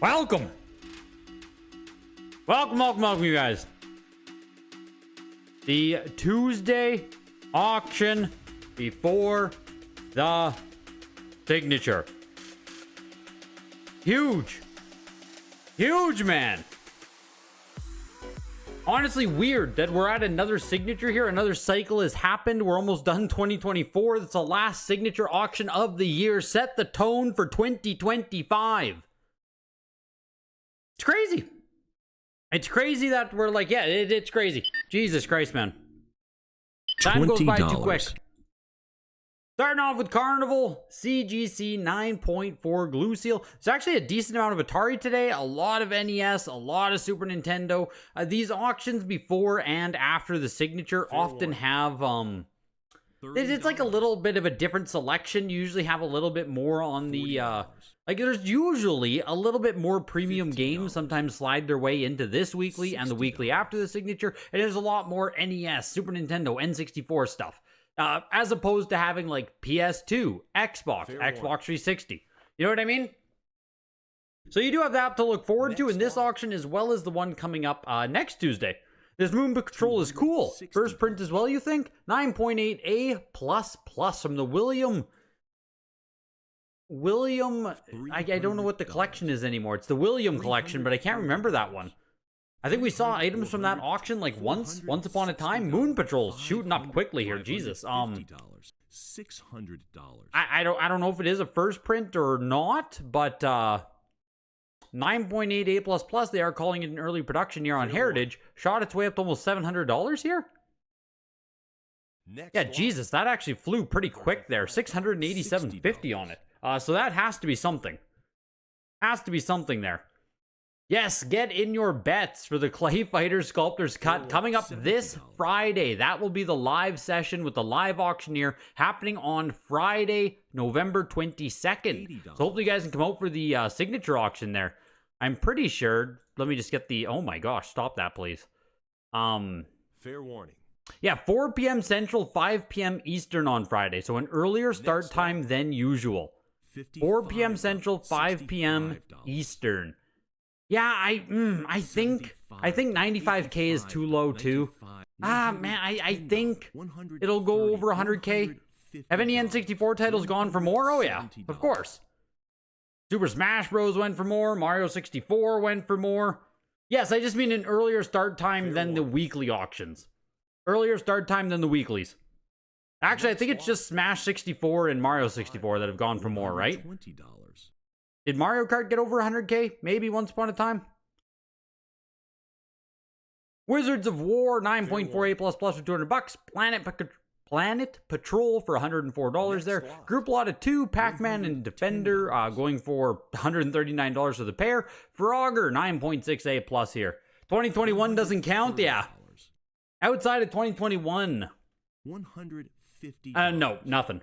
Welcome, welcome, you guys. The Tuesday auction before the signature. Huge, man. Honestly, weird that we're at another signature here. Another cycle has happened. We're almost done 2024. That's the last signature auction of the year. Set the tone for 2025. It's crazy. It's crazy that we're like, yeah, it's crazy. Jesus Christ, man. Time goes by too quick. Starting off with Carnival, CGC 9.4 glue seal. It's actually a decent amount of Atari today. A lot of NES, a lot of Super Nintendo. These auctions before and after the signature often have, it's like a little bit of a different selection. You usually have a little bit more on the, like there's usually a little bit more premium games sometimes slide their way into this weekly and the weekly after the signature. And there's a lot more NES, Super Nintendo, N64 stuff. As opposed to having like PS2, Xbox 360. You know what I mean? So you do have that to look forward to in this auction, as well as the one coming up next Tuesday. This Moon Patrol is cool. First print as well, you think? 9.8A++ from the William, I don't know what the collection is anymore. It's the William collection, but I can't remember that one. I think we saw items from that auction like once upon a time. Moon Patrol's shooting up quickly here. Jesus. $600. I don't know if it is a first print or not, but 9.8A++, they are calling it an early production year on Heritage. Shot its way up to almost $700 here. Yeah, Jesus, that actually flew pretty quick there. $687.50 on it. So that has to be something. Has to be something there. Yes, get in your bets for the Clay Fighter Sculptor's Cut coming up this Friday. That will be the live session with the live auctioneer happening on Friday, November 22nd. So hopefully you guys can come out for the signature auction there. I'm pretty sure. Let me just get the... Oh my gosh, stop that, please. Fair warning. Yeah, 4 p.m. Central, 5 p.m. Eastern on Friday. So an earlier start time than usual. 4 p.m. Central, 5 p.m. Eastern. Yeah, I think 95K is too low too. Man, I think it'll go over 100K. Have any N64 titles gone for more? Oh yeah, of course. Super Smash Bros. Went for more. Mario 64 went for more. Yes, I just mean an earlier start time than the weekly auctions. Earlier start time than the weeklies. Actually, I think it's just Smash 64 and Mario 64 that have gone for more, right? Did Mario Kart get over 100K? Maybe once upon a time? Wizards of War, 9.48++ for $200. Planet Patrol for $104 there. Group lot of 2, Pac-Man and Defender going for $139 for the pair. Frogger, 9.6A+ here. 2021 doesn't count? Yeah. Outside of 2021. $150. No, nothing.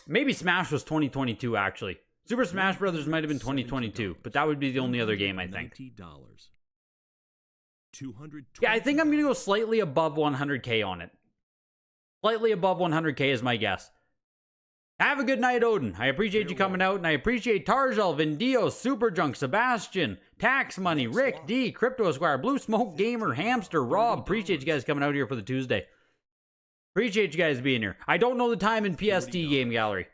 Maybe Smash was 2022, actually. Super Smash Brothers might have been 2022, but that would be the only other game, I think. Yeah, I think I'm going to go slightly above 100K on it. Slightly above 100K is my guess. Have a good night, Odin. I appreciate you coming out, and I appreciate Tarjal, Vindio, Superjunk, Sebastian, Tax Money, Rick, D, Crypto Esquire, Blue Smoke Gamer, Hamster, Rob. Appreciate you guys coming out here for the Tuesday. Appreciate you guys being here. I don't know the time in PST Game Gallery.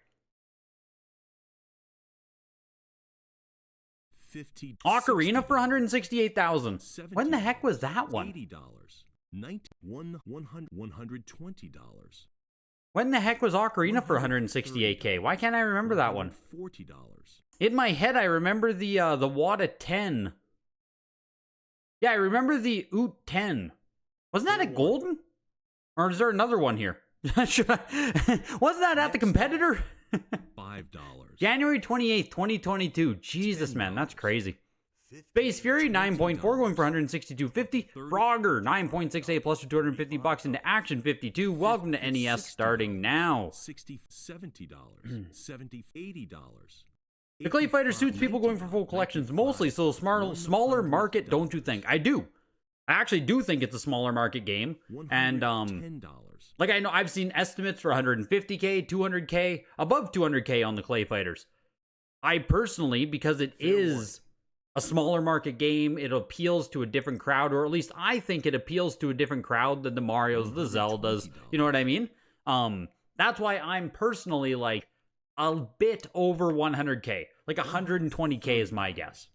Ocarina for $168,000. When the heck was that one? $120. When the heck was Ocarina for 168K? Why can't I remember that one? In my head, I remember the Wada 10. Yeah, I remember the Oot 10. Wasn't that a golden? Or is there another one here? Wasn't that at the competitor? $5. January 28th, 2022. Jesus, man, that's crazy. Space Fury, 9.4 going for $162.50. Frogger, 9.68+ for $250 into Action 52. Welcome to NES starting now. $60, $70, $70, $80. The Clay Fighter suits people going for full collections mostly, so smaller market, don't you think? I do. I actually do think it's a smaller market game. And like I know I've seen estimates for 150K, 200K, above 200K on the Clay Fighters. I personally, because it is a smaller market game, it appeals to a different crowd, or at least I think it appeals to a different crowd than the Marios, the Zeldas. You know what I mean? That's why I'm personally like a bit over 100K. Like 120K is my guess.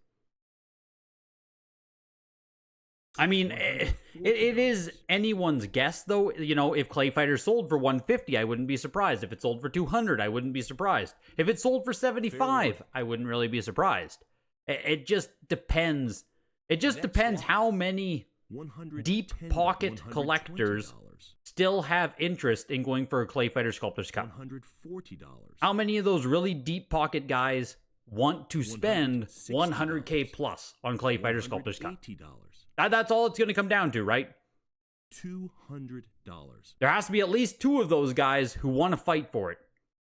I mean, it is anyone's guess, though. You know, if Clay Fighter sold for 150, I wouldn't be surprised. If it sold for 200, I wouldn't be surprised. If it sold for 75, I wouldn't really be surprised. It just depends. It just depends how many deep pocket collectors still have interest in going for a Clay Fighter Sculptor's Cut. How many of those really deep pocket guys want to spend 100K plus on Clay Fighter Sculptor's Cut? That's all it's going to come down to, right? $200. There has to be at least two of those guys who want to fight for it.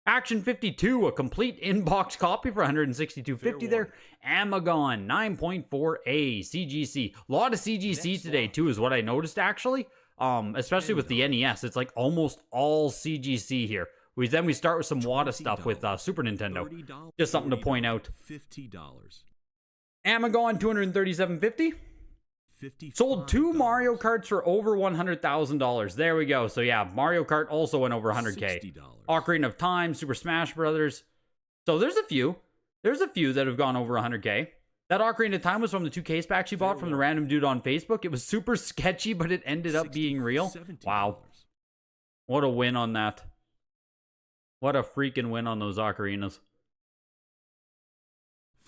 Action 52, a complete in-box copy for $162.50 there. Amagon 9.4A CGC. A lot of CGC today too is what I noticed actually. Especially with the NES, it's like almost all CGC here. Then we start with some WATA stuff with Super Nintendo. Just something to point out. $50. Amagon $237.50. Sold 2 Mario Karts for over $100,000. There we go. So yeah, Mario Kart also went over 100K. Ocarina of Time, Super Smash Brothers. So there's a few. There's a few that have gone over 100K. That Ocarina of Time was from the 2 case packs you bought from the random dude on Facebook. It was super sketchy, but it ended up being real. Wow. What a win on that. What a freaking win on those Ocarinas.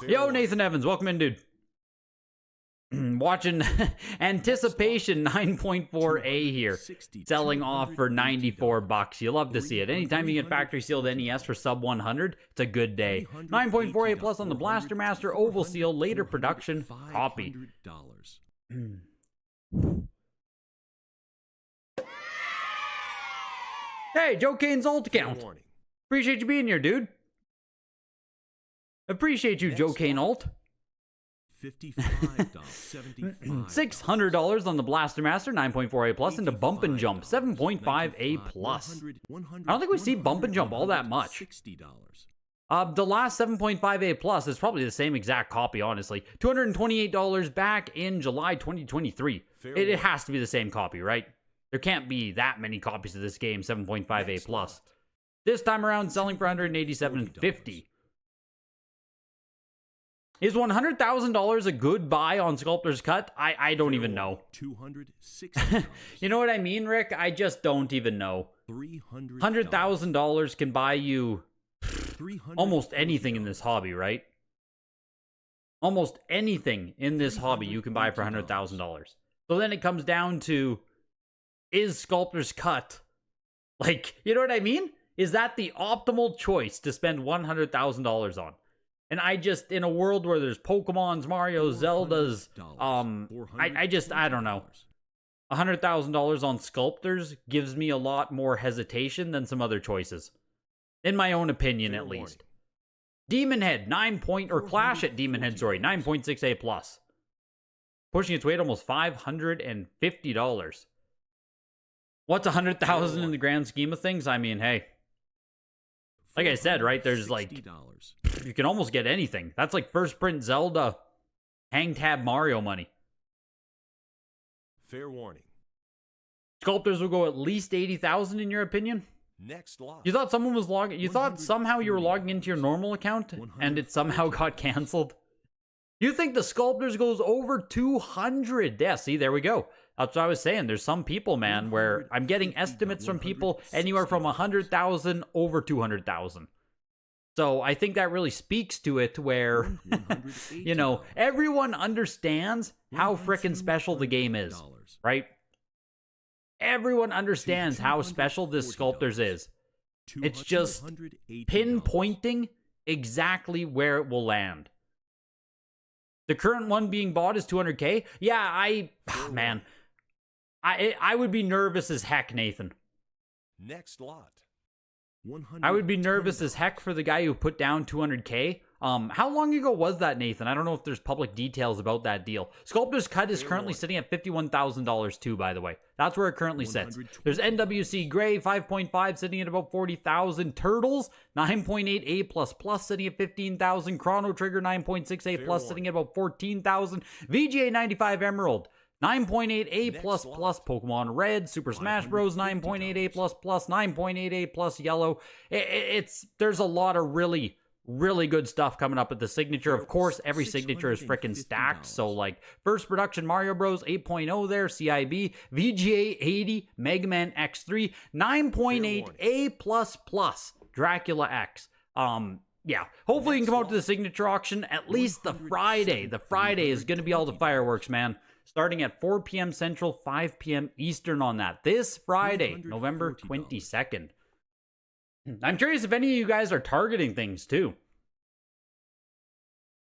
Yo, Nathan Evans. Welcome in, dude. Watching Anticipation 9.4A here, selling off for $94. You love to see it. Anytime you get factory sealed NES for sub 100, it's a good day. 9.4A plus on the Blaster Master Oval Seal later production copy. Hey, Joe Kane's alt account. Appreciate you being here, dude. Appreciate you, Joe Kane alt. $600 on the Blaster Master 9.4A plus into Bump and Jump 7.5A plus. I don't think we see Bump and Jump all that much. The last 7.5A plus is probably the same exact copy, honestly. $228 back in July 2023. It has to be the same copy, right? There can't be that many copies of this game 7.5A plus. This time around, selling for $187.50. Is $100,000 a good buy on Sculptor's Cut? I don't even know. You know what I mean, Rick? I just don't even know. $100,000 can buy you almost anything in this hobby, right? Almost anything in this hobby you can buy for $100,000. So then it comes down to, is Sculptor's Cut, like, you know what I mean? Is that the optimal choice to spend $100,000 on? And I just, in a world where there's Pokemons, Mario, Zeldas, I don't know. $100,000 on Sculptors gives me a lot more hesitation than some other choices. In my own opinion, at least. Demon Head, Clash at Demon Head, sorry, 9.6A plus. Pushing its way to almost $550. What's $100,000 in the grand scheme of things? I mean, hey. Like I said, right, there's like, you can almost get anything. That's like first print Zelda, hang tab Mario money. Fair warning. Sculptors will go at least 80,000 in your opinion? Next lot. You thought someone was logging, you thought somehow you were logging into your normal account and it somehow got canceled? You think the Sculptors goes over 200? Yeah, see, there we go. That's what I was saying. There's some people, man, where I'm getting estimates from people anywhere from 100,000 over 200,000. So I think that really speaks to it where, you know, everyone understands how frickin' special the game is, right? Everyone understands how special this Sculptors is. It's just pinpointing exactly where it will land. The current one being bought is 200K. Yeah, man, I would be nervous as heck, Nathan. Next lot. I would be nervous as heck for the guy who put down 200K. How long ago was that, Nathan? I don't know if there's public details about that deal. Sculptor's Cut is currently sitting at $51,000 too, by the way. That's where it currently sits. There's NWC Gray 5.5 sitting at about 40,000. Turtles 9.8 A++ sitting at 15,000. Chrono Trigger 9.6 A+ sitting at about 14,000. VGA 95 Emerald 9.8 A++. Pokemon Red, Super Smash Bros. 9.8 A++, 9.8 A+ Yellow. There's a lot of really good stuff coming up at the signature. Of course, every signature is freaking stacked. So, like, First Production Mario Bros. 8.0 there, CIB, VGA 80, Mega Man X3, 9.8 A++, Dracula X. Yeah, hopefully you can come out to the signature auction at least the Friday. The Friday is going to be all the fireworks, man. Starting at 4 p.m. Central, 5 p.m. Eastern on that. This Friday, November 22nd. I'm curious if any of you guys are targeting things, too.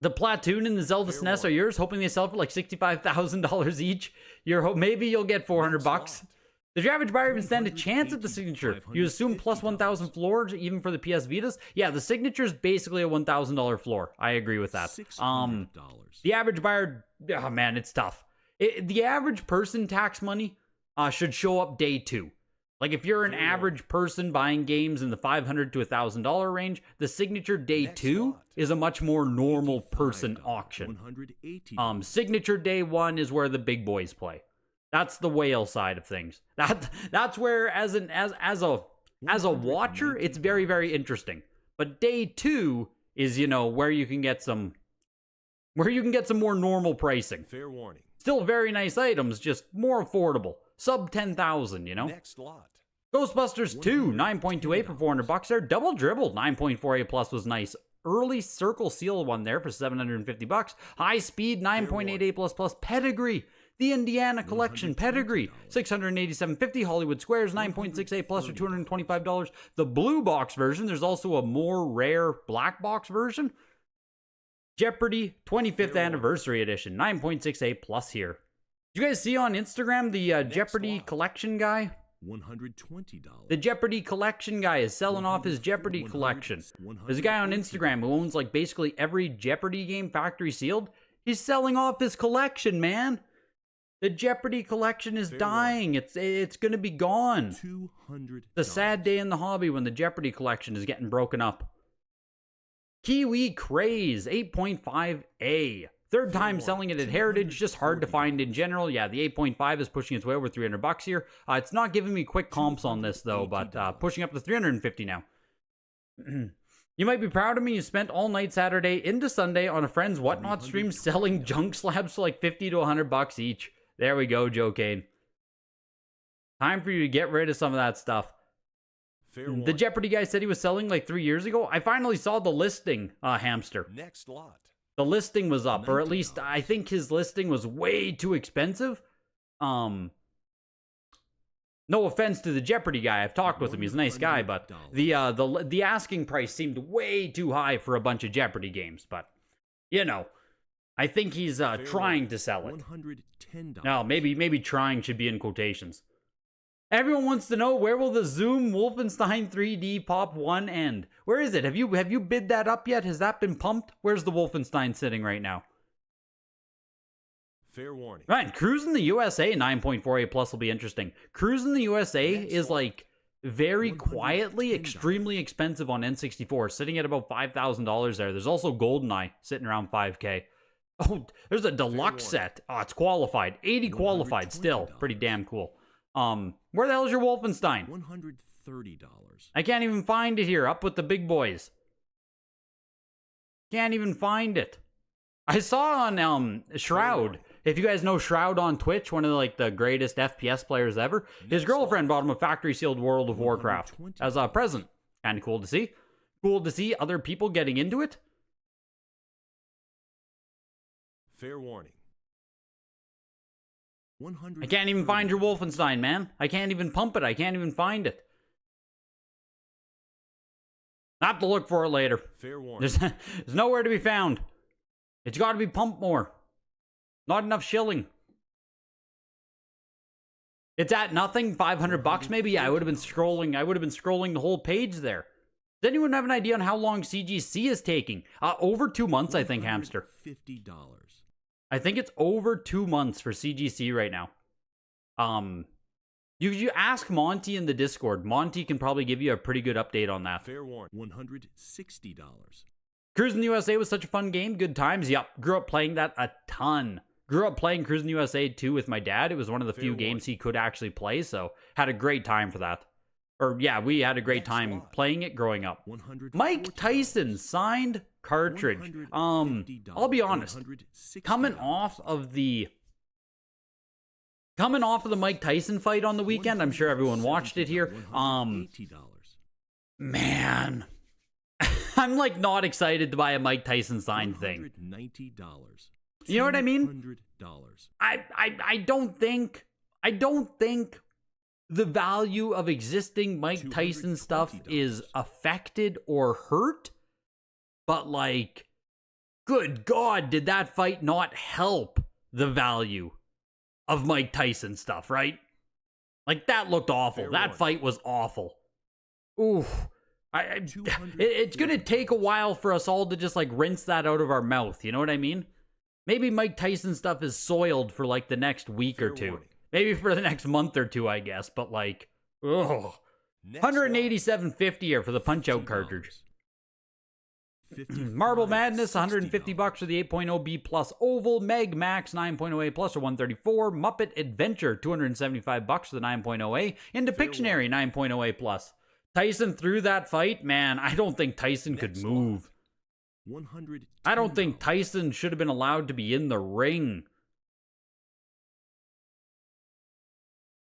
The Platoon and the Zelda SNES are yours, hoping they sell for like $65,000 each. Maybe you'll get $400. Does your average buyer even stand a chance at the signature? You assume plus 1,000 floor, even for the PS Vitas? Yeah, the signature is basically a $1,000 floor. I agree with that. The average buyer, oh man, it's tough. The average person tax money should show up day 2. Like, if you're an average person buying games in the $500 to $1,000 range, the signature day 2 is a much more normal person auction. Signature day 1 is where the big boys play. That's the whale side of things. That's where, as a watcher, it's very, very interesting. But day 2 is, where you can get some more normal pricing. Fair warning. Still very nice items, just more affordable. Sub 10,000, Next lot. Ghostbusters 2, 9.28 for $400 there. Double Dribble, 9.48 was nice. Early Circle Seal one there for $750. High Speed, 9.88 Pedigree. The Indiana Collection Pedigree, $687.50. Hollywood Squares, 9.68 for $225. The blue box version, there's also a more rare black box version. Jeopardy 25th Anniversary Edition, 9.68 here. Did you guys see on Instagram the Jeopardy collection guy? $120. The Jeopardy collection guy is selling off his Jeopardy collection. There's a guy on Instagram who owns like basically every Jeopardy game factory sealed. He's selling off his collection, man. The Jeopardy collection is dying. It's going to be gone. $200. The sad day in the hobby when the Jeopardy collection is getting broken up. Kiwi Craze 8.5A. Third time selling it at Heritage, just hard to find in general. Yeah, the 8.5 is pushing its way over $300 here. It's not giving me quick comps on this though, but pushing up to $350 now. You might be proud of me. You spent all night Saturday into Sunday on a friend's Whatnot stream selling junk slabs for like $50 to $100 each. There we go, Joe Kane. Time for you to get rid of some of that stuff. The Jeopardy guy said he was selling like 3 years ago. I finally saw the listing, Hamster. Next lot. The listing was up, or at least I think his listing was way too expensive. No offense to the Jeopardy guy. I've talked with him. He's a nice guy, but the asking price seemed way too high for a bunch of Jeopardy games. But, I think he's trying to sell it. $110. No, maybe trying should be in quotations. Everyone wants to know, where will the Zoom Wolfenstein 3D Pop 1 end? Where is it? Have you bid that up yet? Has that been pumped? Where's the Wolfenstein sitting right now? Fair warning. Right, Cruising the USA 9.48 will be interesting. Cruising the USA is like very quietly extremely expensive on N64, sitting at about $5,000 there. There's also GoldenEye sitting around $5K. Oh, there's a deluxe set. Oh, it's qualified. 80 qualified still. Pretty damn cool. Where the hell is your Wolfenstein? $130. I can't even find it here. Up with the big boys. Can't even find it. I saw on Shroud. If you guys know Shroud on Twitch, one of the greatest FPS players ever, his girlfriend bought him a factory sealed World of Warcraft as a present. Kind of cool to see. Cool to see other people getting into it. Fair warning. I can't even find your Wolfenstein, man. I can't even pump it. I can't even find it. I have to look for it later. Fair warning. There's nowhere to be found. It's got to be pumped more. Not enough shilling. It's at nothing, 500 bucks maybe. Yeah, I would have been scrolling the whole page there. Does anyone have an idea on how long CGC is taking? Over 2 months, I think, Hamster. $50. I think it's over 2 months for CGC right now. You ask Monty in the Discord. Monty can probably give you a pretty good update on that. Fair warning. $160. Cruising USA was such a fun game. Good times. Yep. Grew up playing that a ton. Grew up playing Cruising USA 2 with my dad. It was one of the few games he could actually play, so had a great time for that. Or, yeah, we had a great time playing it growing up. Mike Tyson signed cartridge. I'll be honest. Coming off of the Mike Tyson fight on the weekend, I'm sure everyone watched it here. Man, I'm like not excited to buy a Mike Tyson signed thing. You know what I mean? I don't think the value of existing Mike Tyson stuff is affected or hurt, but like, good God, did that fight not help the value of Mike Tyson stuff, right? Like, that looked awful. That fight was awful. Oof. It's going to take a while for us all to just, like, rinse that out of our mouth. You know what I mean? Maybe Mike Tyson stuff is soiled for, like, the next week or two. Maybe for the next month or two, I guess. But, like, ugh. $187.50 here for the Punch-Out cartridge. Marble Madness, $150 for the 8.0 B Plus Oval. Meg Max, 9.0 A Plus, or $134. Muppet Adventure, $275 for the 9.0 A. And Depictionary, 9.0 A Plus. Tyson threw that fight, man. I don't think Tyson could move. I don't think Tyson should have been allowed to be in the ring.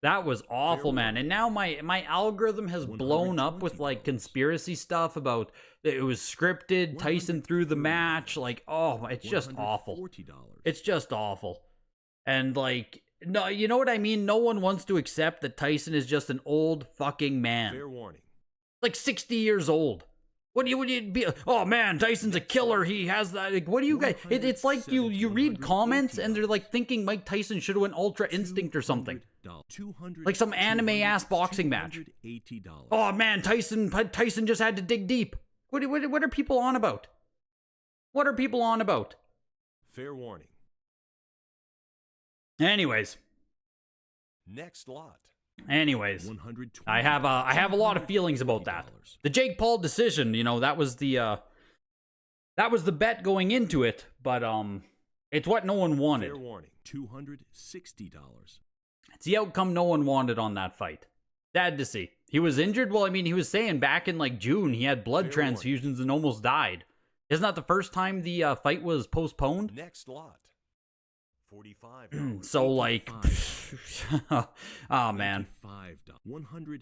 That was awful, man. And now my algorithm has blown up with, like, conspiracy stuff about it was scripted, Tyson threw the match. Like, oh, it's just awful. It's just awful. And, like, no, you know what I mean? No one wants to accept that Tyson is just an old fucking man. Fair warning. Like 60 years old. What do you be? Oh man, Tyson's a killer. He has that. Like, what do you guys? It's like you read comments and they're like thinking Mike Tyson should have went Ultra Instinct or something. Like some anime ass boxing match. Oh man, Tyson just had to dig deep. What are people on about? What are people on about? Fair warning. Anyways. Next lot. Anyways, I have a lot of feelings about that. The Jake Paul decision, you know, that was the bet going into it, but it's what no one wanted. Fair warning. $260. It's the outcome no one wanted on that fight. Sad to see. He was injured. Well, I mean, he was saying back in like June he had blood transfusions and almost died. Isn't that the first time the fight was postponed? Next lot. $45. So like, oh man. $110.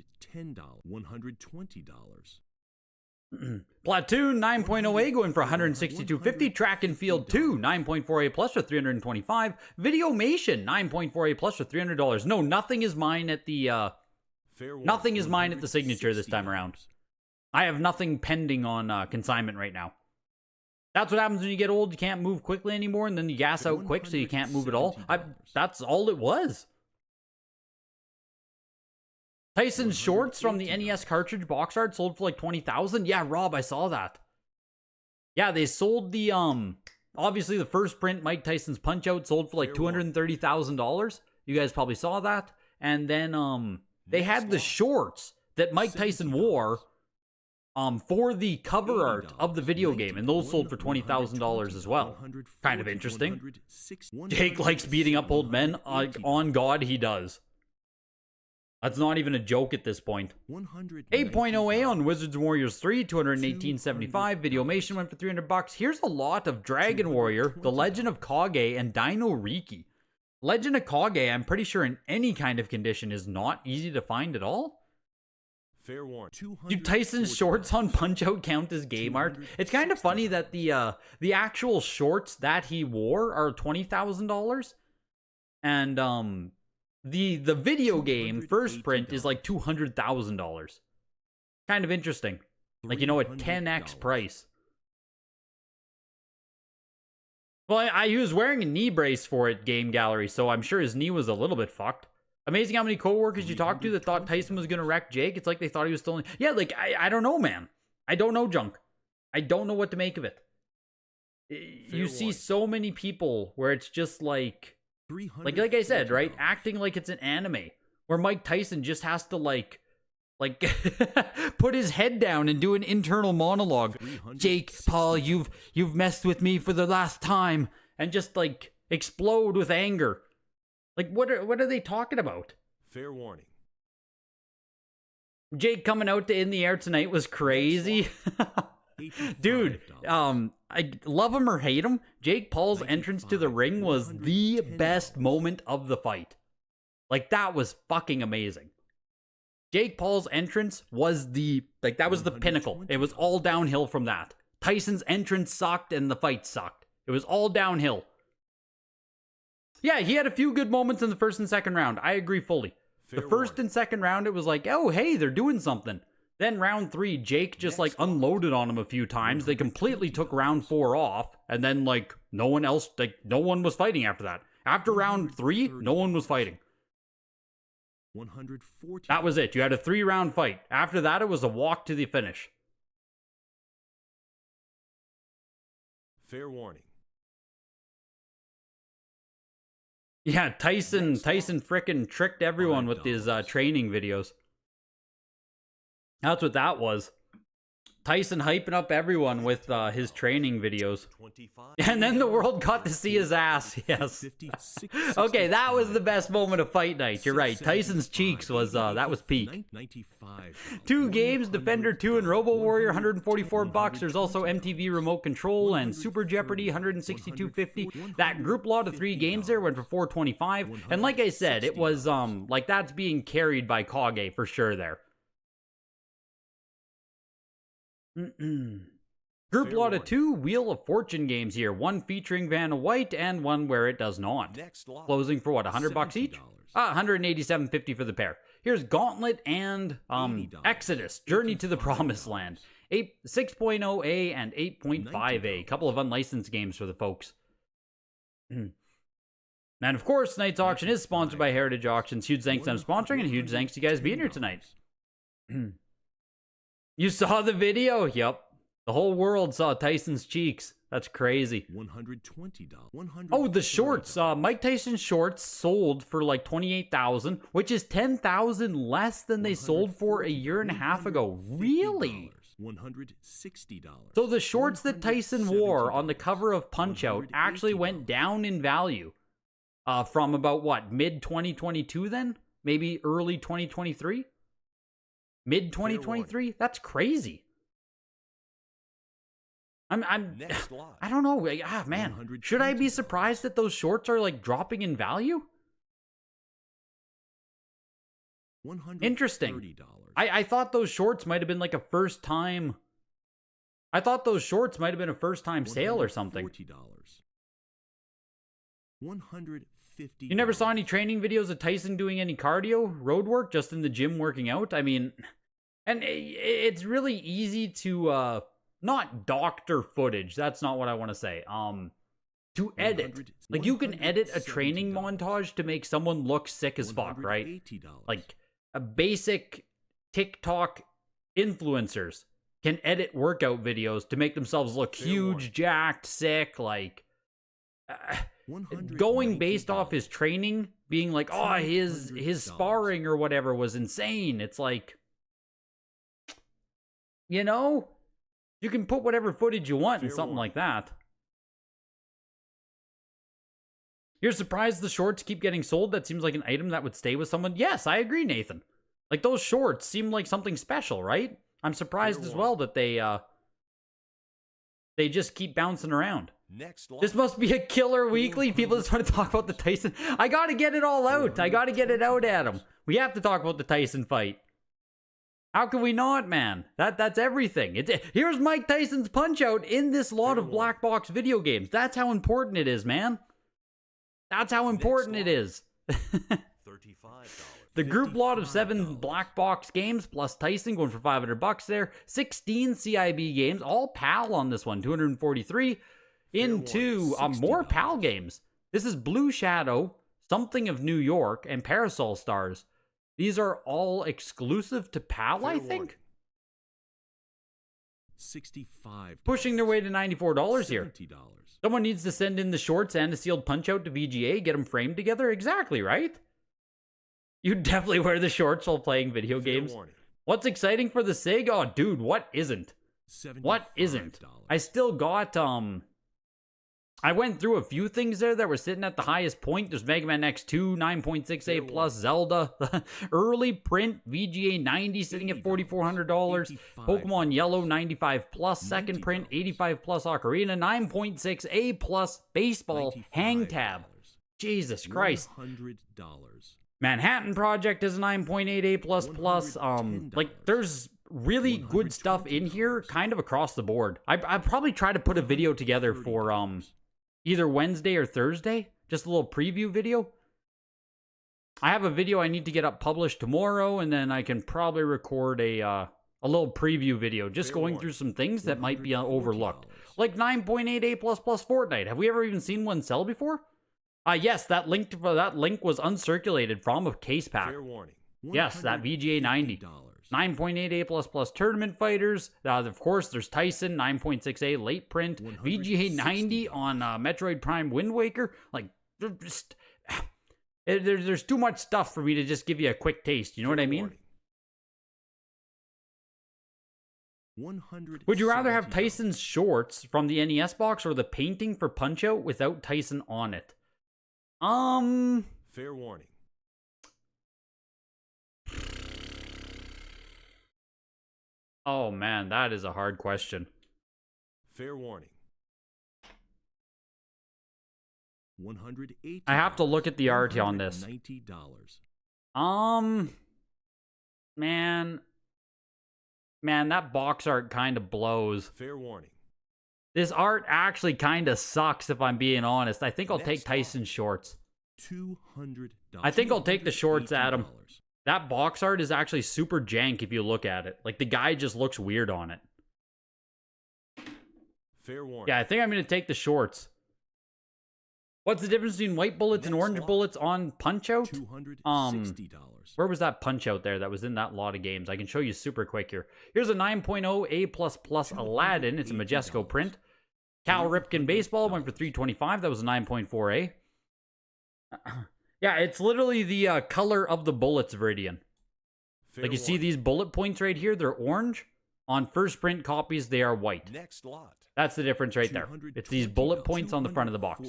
$120. Platoon 9.0A going for $162.50. Track and Field 2 9.4A plus for $325. Videomation 9.4A plus for $300. No, nothing is mine at the nothing is mine at the Signature this time around. I have nothing pending on consignment right now. That's what happens when you get old. You can't move quickly anymore, and then you gas out quick, so you can't move at all. That's all it was. Tyson's shorts from the NES cartridge box art sold for like $20,000. Yeah, Rob, I saw that. Yeah, they sold the obviously the first print Mike Tyson's Punch-Out sold for like $230,000. You guys probably saw that. And then they had the shorts that Mike Tyson wore for the cover art of the video game, and those sold for $20,000 as well. Kind of interesting. Jake likes beating up old men. On God, he does. That's not even a joke at this point. 8.0A on Wizards and Warriors 3, $218.75. Videomation went for $300. Here's a lot of Dragon Warrior, The Legend of Kage, and Dino Riki. Legend of Kage, I'm pretty sure in any kind of condition, is not easy to find at all. Fair warning. Do Tyson's shorts on Punch-Out count as game art? It's kind of funny that the actual shorts that he wore are $20,000, and the video game first print is like $200,000. Kind of interesting. Like, you know, a 10x price. Well, he was wearing a knee brace for it, Game Gallery, so I'm sure his knee was a little bit fucked. Amazing how many coworkers you talked to that thought Tyson was gonna wreck Jake. It's like they thought he was still. Yeah, like I don't know, man. I don't know, Junk. I don't know what to make of it. You see so many people where it's just like I said, right? Acting like it's an anime where Mike Tyson just has to like put his head down and do an internal monologue. Jake Paul, you've messed with me for the last time, and just like explode with anger. Like what are they talking about? Fair warning. Jake coming out to In the Air Tonight was crazy. Dude, I love him or hate him, Jake Paul's entrance to the ring was the best moment of the fight. Like, that was fucking amazing. Jake Paul's entrance was that was the pinnacle. It was all downhill from that. Tyson's entrance sucked and the fight sucked. It was all downhill. Yeah, he had a few good moments in the first and second round. I agree fully. The first and second round, it was like, oh, hey, they're doing something. Then round 3, Jake just like unloaded on him a few times. They completely took round 4 off. And then like no one was fighting after that. After round 3, no one was fighting. 140. That was it. You had a 3-round fight. After that, it was a walk to the finish. Fair warning. Yeah, Tyson frickin' tricked everyone with his training videos. That's what that was. Tyson hyping up everyone with his training videos. And then the world got to see his ass, yes. Okay, that was the best moment of Fight Night. You're right. Tyson's cheeks was, that was peak. 2 games, Defender 2 and Robo Warrior, $144. There's also MTV Remote Control and Super Jeopardy, $162.50. That group lot of 3 games there went for $425. And like I said, it was, like that's being carried by Kage for sure there. Group lot of 2 Wheel of Fortune games here. 1 featuring Vanna White and 1 where it does not. Closing for what, $100 each? $187.50 for the pair. Here's Gauntlet and Exodus, Journey to the Promised Land. 6.0A and 8.5A. Couple of unlicensed games for the folks. And of course, tonight's auction is sponsored by Heritage Auctions. Huge thanks to them sponsoring, and huge thanks to you guys being here tonight. You saw the video? Yep. The whole world saw Tyson's cheeks. That's crazy. $120. Oh, the shorts. Mike Tyson's shorts sold for like $28,000, which is $10,000 less than they sold for a year and a half ago. Really? $160. So the shorts that Tyson wore on the cover of Punch-Out actually went down in value from about, what, mid-2022 then? Maybe early 2023? Mid-2023? That's crazy. I don't know. Man. Should I be surprised that those shorts are like dropping in value? Interesting. I thought those shorts might have been like a first time. I thought those shorts might have been a first time sale or something. $150. You never saw any training videos of Tyson doing any cardio, road work, just in the gym working out? I mean, and it's really easy to, not doctor footage. That's not what I want to say. To edit. Like, you can edit a training montage to make someone look sick as fuck, right? Like, a basic TikTok influencers can edit workout videos to make themselves look huge, jacked, sick, like... going based off his training, being like, oh, his sparring or whatever was insane. It's like, you know, you can put whatever footage you want in something like that. You're surprised the shorts keep getting sold? That seems like an item that would stay with someone. Yes, I agree, Nathan. Like, those shorts seem like something special, right? I'm surprised as well that they just keep bouncing around. This must be a killer weekly. People just want to talk about the Tyson. I gotta get it all out. I gotta get it out, Adam. We have to talk about the Tyson fight. How can we not, man? That's everything. Here's Mike Tyson's Punch-Out in this lot of black box video games. That's how important it is, man. That's how important it is. The group lot of 7 black box games plus Tyson going for $500 there. 16 CIB games, all PAL on this one, 243. Into more PAL games. This is Blue Shadow, Something of New York, and Parasol Stars. These are all exclusive to PAL, I think? $65. Pushing their way to $94 here. $70. Someone needs to send in the shorts and a sealed punch-out to VGA, get them framed together. Exactly, right? You definitely wear the shorts while playing video games. Warning. What's exciting for the SEGA? Oh, dude, what isn't? What isn't? I still got, I went through a few things there that were sitting at the highest point. There's Mega Man X2, 9.68 plus, Zelda, early print, VGA 90 sitting at $4,400, Pokemon Yellow 95 plus, second print, 85 plus Ocarina, 9.6A plus, baseball, hang tab. Jesus Christ. $100. Manhattan Project is 9.8A plus plus. Like, there's really good stuff in here, kind of across the board. I'd probably try to put a video together for either Wednesday or Thursday, just a little preview video. I have a video I need to get up published tomorrow, and then I can probably record a little preview video, just going through some things that might be overlooked, like 9.8A plus plus Fortnite. Have we ever even seen one sell before? Yes, that link was uncirculated from a case pack. Yes, that VGA 90. 9.8A plus plus Tournament Fighters. Of course, there's Tyson, 9.6A late print. VGA 90 on Metroid Prime Wind Waker. Like, there's too much stuff for me to just give you a quick taste. You know what I mean? Would you rather have Tyson's shorts from the NES box or the painting for Punch-Out without Tyson on it? Fair warning. Oh man, that is a hard question. Fair warning. $180. I have to look at the art on this. $90. Man, that box art kind of blows. Fair warning. This art actually kind of sucks, if I'm being honest. I think I'll take Tyson's shorts. $200. I think I'll take the shorts, Adam. That box art is actually super jank if you look at it. Like, the guy just looks weird on it. Fair warning. Yeah, I think I'm going to take the shorts. What's the difference between white bullets and orange bullets on Punch-Out? $260. Where was that Punch-Out there that was in that lot of games? I can show you super quick here. Here's a 9.0 A++ Aladdin. It's a Majesco print. Cal Ripken Baseball went for $325. That was a 9.4A. Yeah, it's literally the color of the bullets, Viridian. Like, you see these bullet points right here? They're orange. On first print copies, they are white. Next lot. That's the difference right there. It's these bullet points on the front of the box.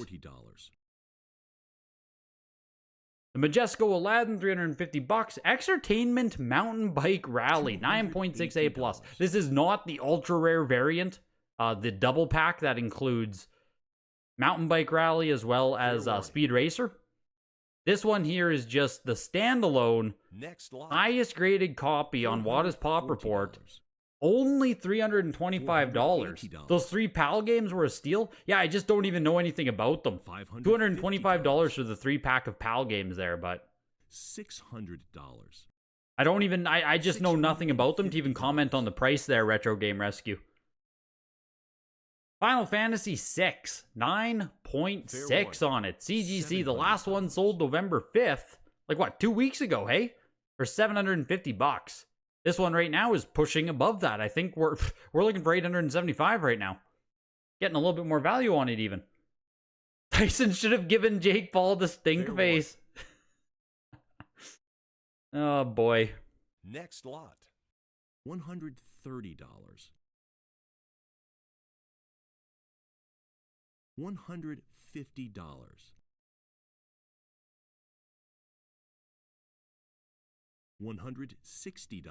The Majesco Aladdin, $350. Exertainment Mountain Bike Rally, 9.6A+. This is not the ultra rare variant. The double pack that includes Mountain Bike Rally as well as Speed Racer. This one here is just the standalone, highest graded copy on Wada's Pop Report. Only $325. Those 3 PAL games were a steal. Yeah, I just don't even know anything about them. $225 for the 3-pack of PAL games there, but $600. I don't even, I just know nothing about them to even comment on the price there, Retro Game Rescue. Final Fantasy VI, 9.6 on it. CGC, the last one sold November 5th. Like what, 2 weeks ago, hey? For $750. This one right now is pushing above that. I think we're looking for $875 right now. Getting a little bit more value on it even. Tyson should have given Jake Paul the stink face. Oh boy. Next lot. $130. $150. $160.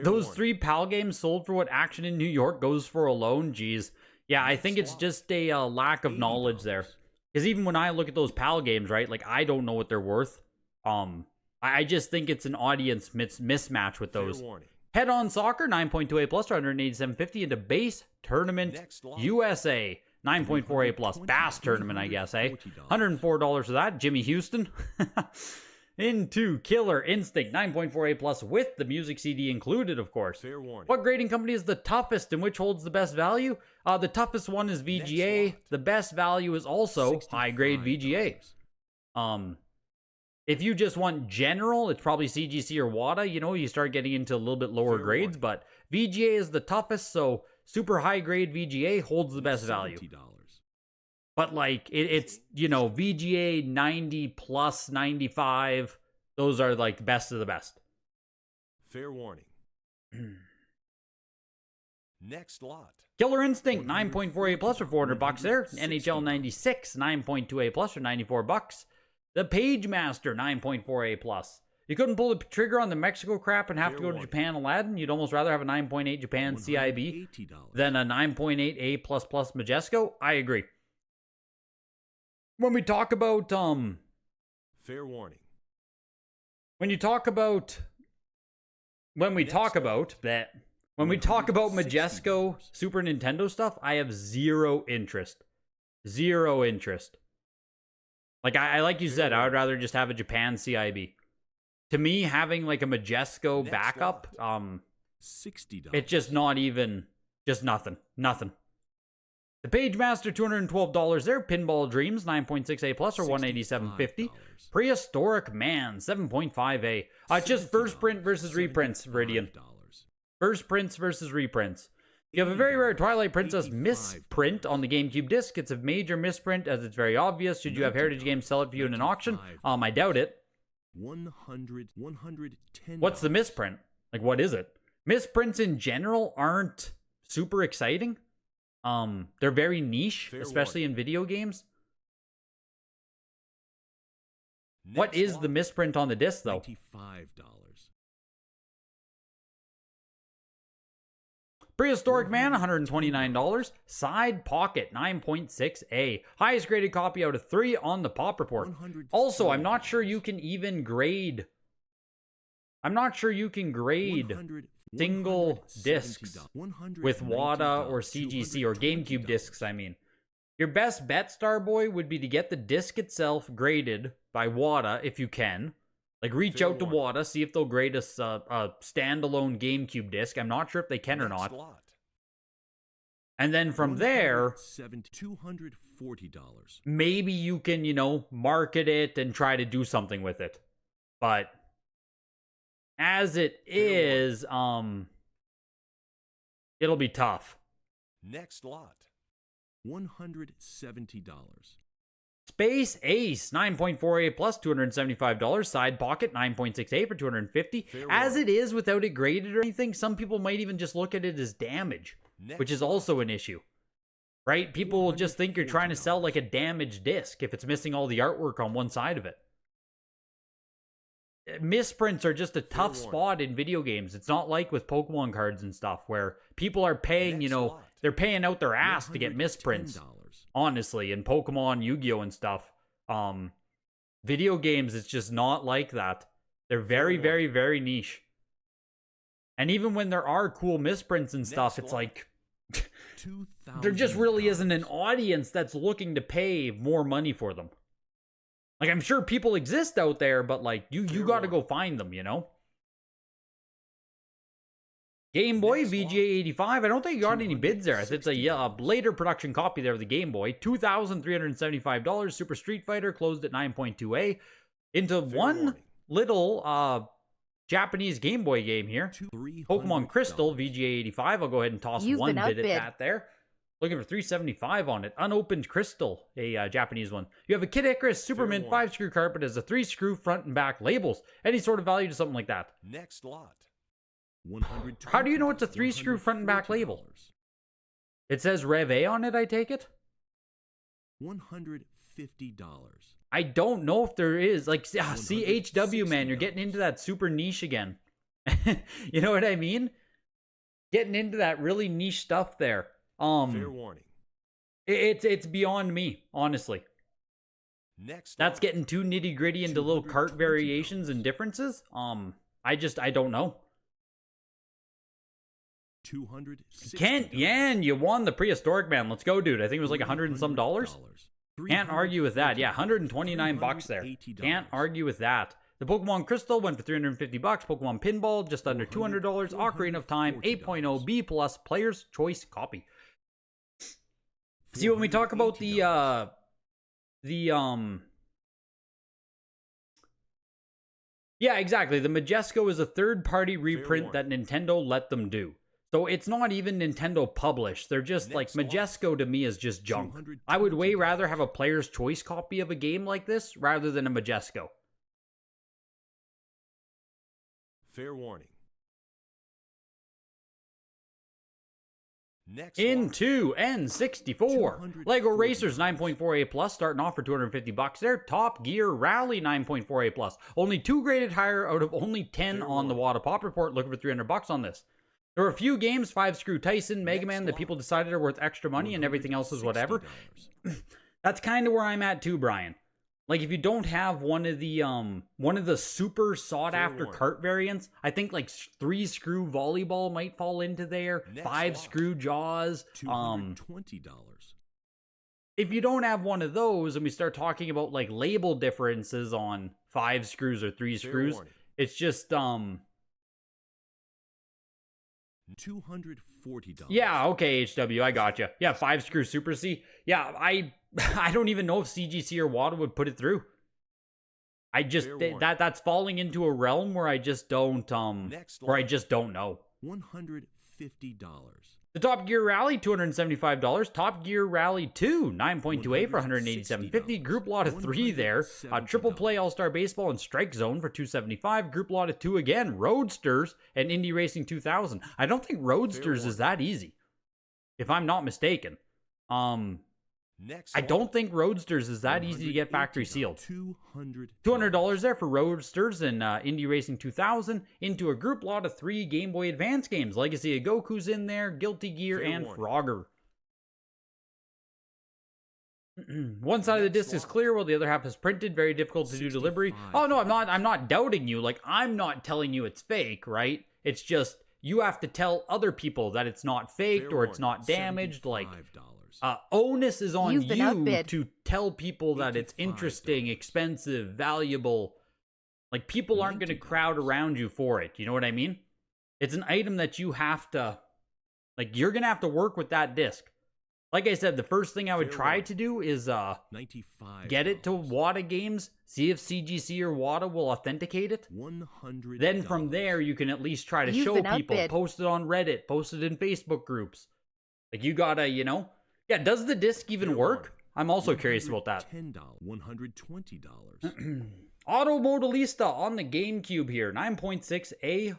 Those 3 PAL games sold for what Action in New York goes for alone? Geez. Yeah, I think it's just a lack of knowledge there. Because even when I look at those PAL games, right, like, I don't know what they're worth. I just think it's an audience mismatch with those. Head-on Soccer, 9.2A+, $187.50 into Base Tournament USA. 9.4A+, Bass Tournament, I guess, eh? $104 for that. Jimmy Houston. into Killer Instinct 9.48 plus with the music CD included, of course. Fair warning. What grading company is the toughest and which holds the best value? The toughest one is VGA. The best value is also high grade VGA. If you just want general, it's probably CGC or WADA. You know, you start getting into a little bit lower grades, but VGA is the toughest, so super high grade VGA holds the best value. But like, it's, you know, VGA 90 plus 95, those are like the best of the best. Fair warning. Next lot. Killer Instinct 9.48 plus for $400 there. NHL 96 9.28 plus for $94. The Page Master 9.48 plus. You couldn't pull the trigger on the Mexico crap and have to go to Japan Aladdin. You'd almost rather have a 9.8 Japan CIB than a 9.8 A++ Majesco. I agree. When we talk about fair warning. When we talk about Majesco Super Nintendo stuff, I have zero interest. Zero interest. Like I like you said, I would rather just have a Japan CIB. To me, having like a Majesco backup, $60. it's just not even, just nothing. Nothing. The Page Master, $212 there. Pinball Dreams, 9.6A plus or $187.50. Prehistoric Man, 7.5A. Just first print versus reprints, Viridian. First prints versus reprints. You have a very rare Twilight Princess misprint on the GameCube disc. It's a major misprint as it's very obvious. Should you have Heritage Games sell it for you in an auction? I doubt it. $110. What's the misprint? Like, what is it? Misprints in general aren't super exciting. They're very niche, especially in video games. What is the misprint on the disc, though? $95. Prehistoric Man, $129. Side Pocket, 9.6A. Highest graded copy out of 3 on the Pop Report. Also, I'm not sure you can even grade. I'm not sure you can grade single discs with WADA or CGC or GameCube discs, I mean. Your best bet, Starboy, would be to get the disc itself graded by WADA if you can. Like, reach out to WADA, see if they'll grade us a standalone GameCube disc. I'm not sure if they can or not. And then from there, $240. maybe you can, you know, market it and try to do something with it. But as it is, it'll be tough. Next lot. $170. Space Ace, 9.48 plus, $275. Side Pocket, 9.68 for $250. As it is, without it graded or anything, some people might even just look at it as damage, which is also an issue. Right? People will just think you're trying to sell like a damaged disc if it's missing all the artwork on one side of it. Misprints are just a tough spot in video games. It's not like with Pokemon cards and stuff where people are paying, you know, they're paying out their ass to get misprints. Honestly, in Pokemon, Yu-Gi-Oh! And stuff. Video games, it's just not like that. They're very, very, very niche. And even when there are cool misprints and stuff, it's like there just really isn't an audience that's looking to pay more money for them. Like, I'm sure people exist out there, but like you got to go find them, you know? Game Boy VGA 85. I don't think you got any bids there. It's a later production copy there of the Game Boy. $2,375. Super Street Fighter closed at 9.2A. Into one little Japanese Game Boy game here. Pokemon Crystal VGA 85. I'll go ahead and toss one bid at that there. Looking for $375 on it. Unopened Crystal, a Japanese one. You have a Kid Icarus Super Mint 5-screw carpet as a 3-screw front and back labels. Any sort of value to something like that. Next lot. How do you know it's a 3-screw front and back label? It says Rev A on it, I take it? $150. I don't know if there is. Like, CHW, man, you're getting into that super niche again. You know what I mean? Getting into that really niche stuff there. Fair warning. It's beyond me, honestly. Next, that's getting too nitty gritty into little cart variations and differences. I don't know. $260. Kent Yan, you won the Prehistoric Man. Let's go, dude. I think it was like $100 and some dollars. Can't argue with that. Yeah, $129 there. Can't argue with that. The Pokemon Crystal went for $350. Pokemon Pinball, just under $200. Ocarina of Time, 8.0 B+, Player's Choice Copy. See, when we talk about yeah, exactly. The Majesco is a third-party reprint that Nintendo let them do. So it's not even Nintendo published. They're just like, Majesco to me is just junk. I would way rather have a Player's Choice copy of a game like this rather than a Majesco. Fair warning. Next Into N64. Lego Racers 9.48+, starting off for $250 there. Top Gear Rally 9.48+. Only 2 graded higher out of only 10 on the Wada Pop Report, looking for $300 on this. There were a few games, 5 Screw Tyson, Mega Man, that people decided are worth extra money and everything else is whatever. That's kind of where I'm at too, Brian. Like, if you don't have one of the super sought after kart variants, I think like 3 Screw Volleyball might fall into there. 5 Screw Jaws. $220. If you don't have one of those and we start talking about like label differences on 5 screws or 3 screws, it's just $240. yeah, okay, HW, I got you. Yeah, 5 Screw Super C. Yeah, I don't even know if CGC or WADA would put it through. I just that's falling into a realm where I just don't know. $150. The Top Gear Rally, $275. Top Gear Rally 2, 9.28 for $187.50. Group lot of 3 there. Triple Play All-Star Baseball and Strike Zone for $275. Group lot of 2 again. Roadsters and Indie Racing 2000. I don't think Roadsters is that easy, if I'm not mistaken. I don't think Roadsters is that easy to get factory sealed. $200 there for Roadsters and Indie Racing 2000 into a group lot of 3 Game Boy Advance games. Legacy of Goku's in there, Guilty Gear, and Frogger. One side of the disc is clear while the other half is printed. Very difficult to do delivery. Oh no, I'm not doubting you. Like, I'm not telling you it's fake, right? It's just you have to tell other people that it's not faked or it's not damaged. Like, onus is on you to tell people that it's interesting, expensive, valuable. Like, people aren't going to crowd around you for it. You know what I mean? It's an item that you have to, like, you're going to have to work with that disc. Like I said, the first thing I would try to do is get it to WADA Games, see if CGC or WADA will authenticate it. Then from there, you can at least try to show people, post it on Reddit, post it in Facebook groups. Like, you gotta, you know. Yeah, does the disc even work? I'm also curious about that. $120. Auto Modalista on the GameCube here, 9.6A+.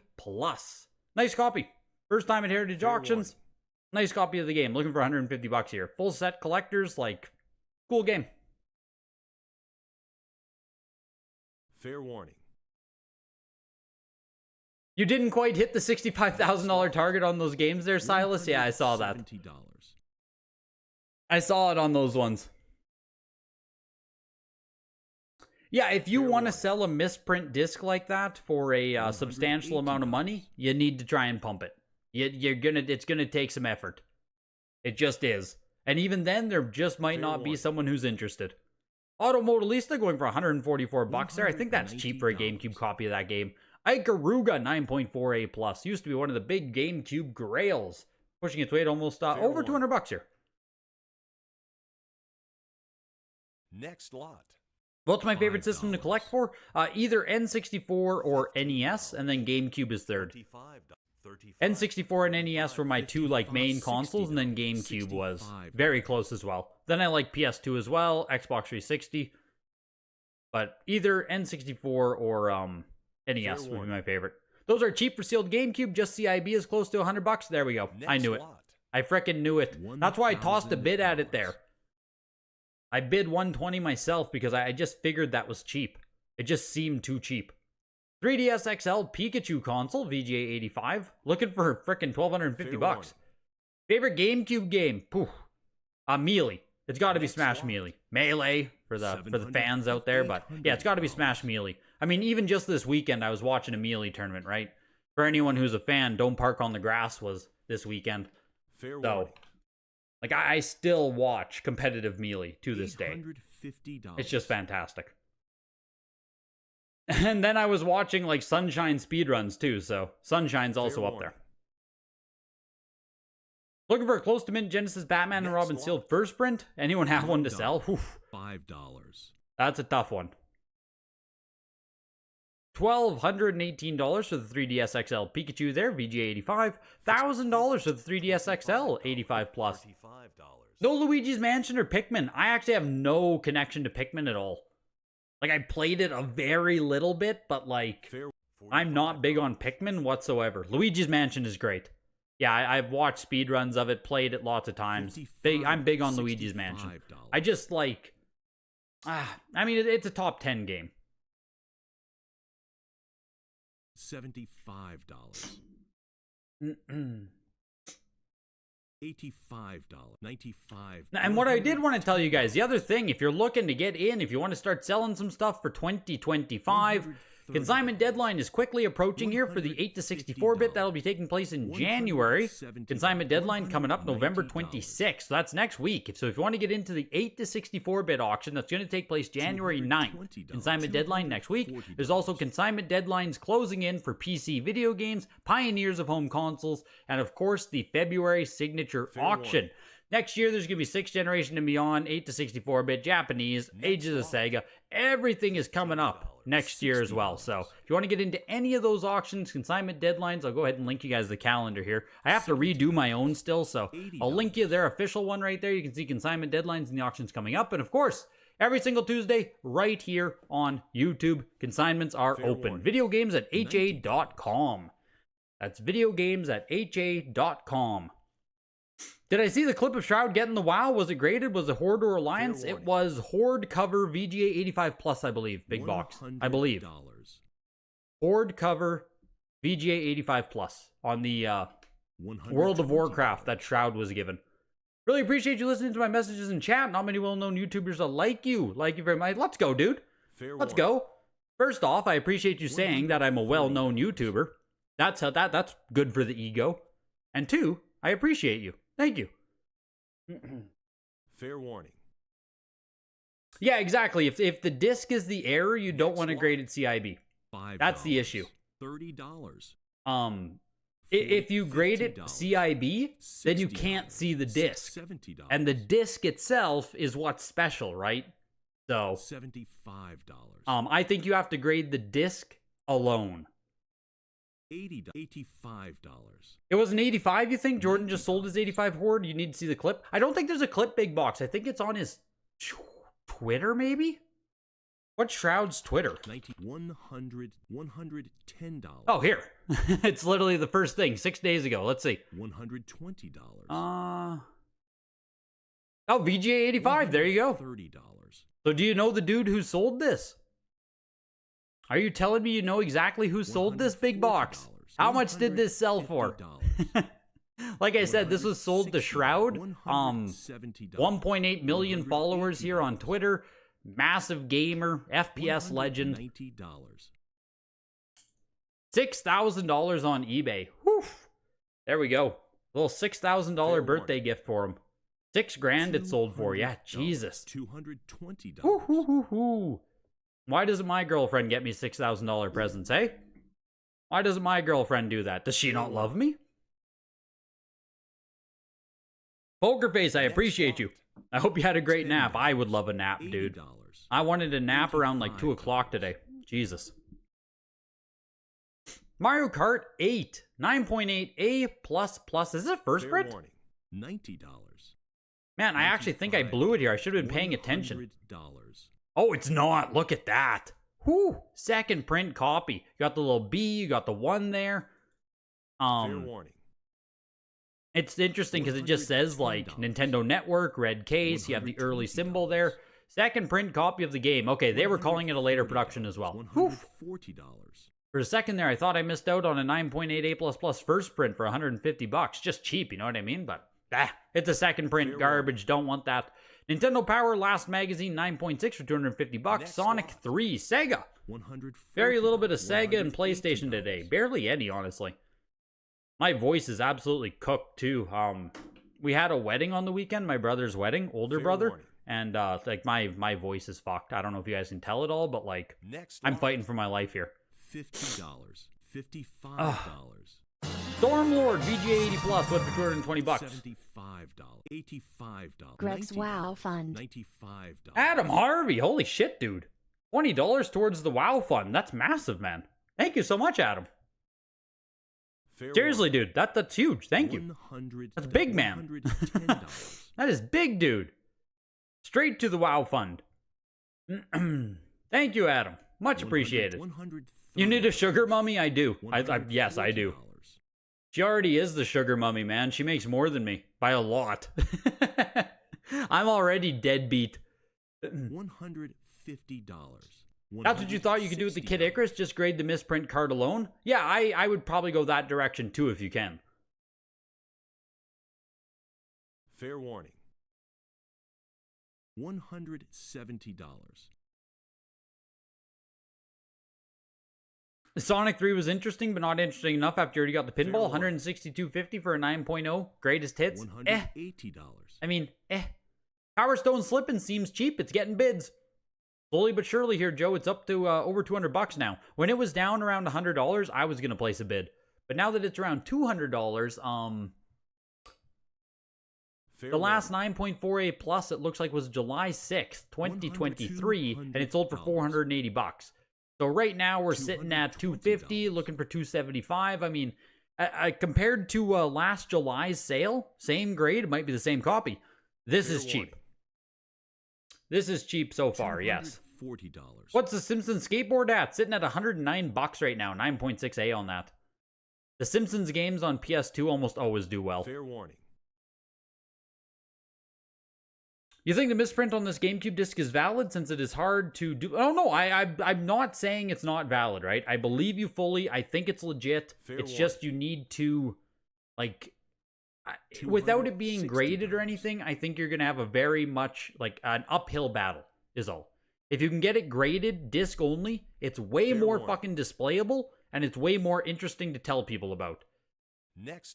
Nice copy. First time at Heritage Auctions. Nice copy of the game. Looking for $150 here. Full set collectors, like, cool game. Fair warning. You didn't quite hit the $65,000 target on those games there, Silas? Yeah, I saw that. I saw it on those ones. Yeah, if you want to sell a misprint disc like that for a substantial amount of money, you need to try and pump it. It's gonna take some effort. It just is. And even then, there just might not be someone who's interested. Auto Modalista going for $144 there. I think that's cheap for a GameCube copy of that game. Ikaruga 9.4A+. Used to be one of the big GameCube grails. Pushing its weight almost over $200 here. Next lot. What's my favorite system to collect for? Either N64 or NES, and then GameCube is third. N64 and NES were my 2 like main consoles, and then GameCube was very close as well. Then I like PS2 as well, Xbox 360. But either N64 or NES would be my favorite. Those are cheap for sealed GameCube. Just CIB is close to $100. There we go. I knew it. I frickin' knew it. That's why I tossed a bid at it there. I bid $120 myself because I just figured that was cheap. It just seemed too cheap. 3DS XL Pikachu console, VGA 85. Looking for frickin' $1,250. Favorite GameCube game? Poof. Melee. It's got to be Smash Melee. Melee for the fans out there, but yeah, it's got to be Smash Melee. I mean, even just this weekend, I was watching a Melee tournament, right? For anyone who's a fan, Don't Park on the Grass was this weekend. So, like, I still watch competitive Melee to this day. It's just fantastic. And then I was watching like Sunshine speedruns too, so Sunshine's also up there. Looking for a close to mint Genesis Batman and Robin sealed first print? Anyone have one to sell? Oof. $5. That's a tough one. $1,218 for the 3DS XL Pikachu there, VGA 85. $1,000 for the 3DS XL 85 plus. No Luigi's Mansion or Pikmin. I actually have no connection to Pikmin at all. Like, I played it a very little bit, but like, I'm not big on Pikmin whatsoever. Luigi's Mansion is great. Yeah, I've watched speedruns of it, played it lots of times. I'm big on Luigi's Mansion. I just like, I mean, it's a top 10 game. $75. $85. $95. And what I did want to tell you guys, the other thing, if you're looking to get in, if you want to start selling some stuff for 2025, consignment deadline is quickly approaching here for the 8 to 64-bit. That'll be taking place in January. Consignment deadline coming up November 26th. So that's next week. So if you want to get into the 8 to 64-bit auction, that's going to take place January 9th. Consignment deadline next week. There's also consignment deadlines closing in for PC video games, Pioneers of home consoles, and of course the February signature auction. Next year, there's going to be 6th generation and beyond, 8 to 64-bit, Japanese, Ages of Sega. Everything is coming up next year as well. So if you want to get into any of those auctions, consignment deadlines, I'll go ahead and link you guys the calendar here. I have to redo my own still, so I'll link you their official one right there. You can see consignment deadlines and the auctions coming up. And of course, every single Tuesday, right here on YouTube, consignments are open. Videogames at ha.com. That's videogames at ha.com. Did I see the clip of Shroud getting the WoW? Was it graded? Was it Horde or Alliance? It was Horde cover VGA 85 plus, I believe. Big box. I believe. Horde cover VGA 85 plus on the World of Warcraft that Shroud was given. Really appreciate you listening to my messages in chat. Not many well-known YouTubers like you. Like you very much. Let's go, dude. Let's go. First off, I appreciate you saying that I'm a well-known YouTuber. That's good for the ego. And two, I appreciate you. Thank you. Fair warning. Yeah, exactly. If the disc is the error, you don't want to grade it CIB. That's the issue. $30. If you grade it CIB, then you can't see the disc. $70. And the disc itself is what's special, right? So $75. I think you have to grade the disc alone. $85. It was an 85, you think? Jordan just sold his 85 Horde? You need to see the clip. I don't think there's a clip, Big Box. I think it's on his Twitter, maybe? What's Shroud's Twitter? $110. Oh, here. It's literally the first thing, 6 days ago. Let's see. $120. Oh, VGA 85. There you go. $30. So do you know the dude who sold this? Are you telling me you know exactly who sold this, Big Box? How much did this sell for? Like I said, this was sold to Shroud. 1.8 million followers here on Twitter. Massive gamer, FPS legend. $6,000 on eBay. Whew. There we go. A little $6,000 birthday gift for him. $6,000 it sold for. Yeah, Jesus. $220. Whoo, hoo, hoo, hoo. Why doesn't my girlfriend get me $6,000 presents, eh? Why doesn't my girlfriend do that? Does she not love me? Poker Face, I appreciate you. I hope you had a great nap. I would love a nap, dude. I wanted a nap around like 2 o'clock today. Jesus. Mario Kart 8. 9.8 A++. Is this a first print? $90. Man, I actually think I blew it here. I should have been paying attention. Oh, it's not. Look at that. Whew. Second print copy. You got the little B. You got the 1 there. Fair warning. It's interesting because it just says like Nintendo Network, red case. You have the early symbol there. Second print copy of the game. Okay, they were calling it a later production as well. $140. For a second there, I thought I missed out on a 9.8 A++ first print for $150. Just cheap, you know what I mean? But it's a second print garbage. Don't want that. Nintendo Power Last Magazine 9.6 for $250. Sonic 3 Sega. Very little bit of Sega and PlayStation today. Barely any, honestly. My voice is absolutely cooked too. We had a wedding on the weekend, my brother's wedding, older brother, and like my voice is fucked. I don't know if you guys can tell it all, but like Next I'm lot, fighting for my life here. $50. $55. Stormlord VGA 80 plus, what for 220 bucks? $75. $85. Greg's WoW Fund. $95. Adam Harvey, holy shit, dude. $20 towards the WoW fund. That's massive, man. Thank you so much, Adam. Fair Seriously, warning. dude, that's huge. Thank you. That's big, man. $110. That is big, dude. Straight to the WoW fund. Thank you, Adam. Much appreciated. You need a sugar mummy? I do. Yes, I do. She already is the sugar mummy, man. She makes more than me. By a lot. I'm already deadbeat. $150. That's what you thought you could do with the Kid Icarus? Just grade the misprint card alone? Yeah, I would probably go that direction too if you can. Fair warning. $170. Sonic 3 was interesting, but not interesting enough after you already got the pinball. $162.50 for a 9.0. Greatest hits. $180. I mean, Power Stone Slippin' seems cheap. It's getting bids. Slowly but surely here, Joe. It's up to over 200 bucks now. When it was down around $100, I was going to place a bid. But now that it's around $200, the last 9.48 plus, it looks like was July 6th, 2023, and it sold for 480 bucks. So right now we're sitting at 250, looking for 275. I mean, compared to last July's sale, same grade, it might be the same copy. This is cheap. This is cheap so far, yes. $40. What's the Simpsons skateboard at? Sitting at 109 bucks right now, 9.6A on that. The Simpsons games on PS2 almost always do well. Fair warning. You think the misprint on this GameCube disc is valid since it is hard to do? Oh, no, I'm not saying it's not valid, right? I believe you fully. I think it's legit. It's just you need to, like, without it being graded or anything, I think you're going to have a very much, like, an uphill battle is all. If you can get it graded, disc only, it's way more fucking displayable, and it's way more interesting to tell people about.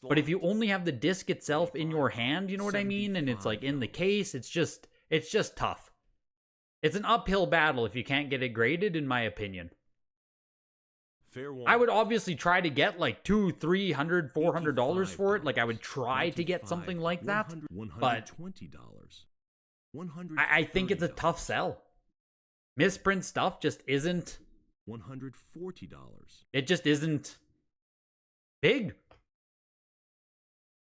But if you only have the disc itself in your hand, you know what I mean? And it's like in the case, it's just tough. It's an uphill battle if you can't get it graded, in my opinion. I would obviously try to get like $200, $300, $400 for it. Like I would try to get something like that. But I think it's a tough sell. Misprint stuff just isn't. $140. It just isn't big.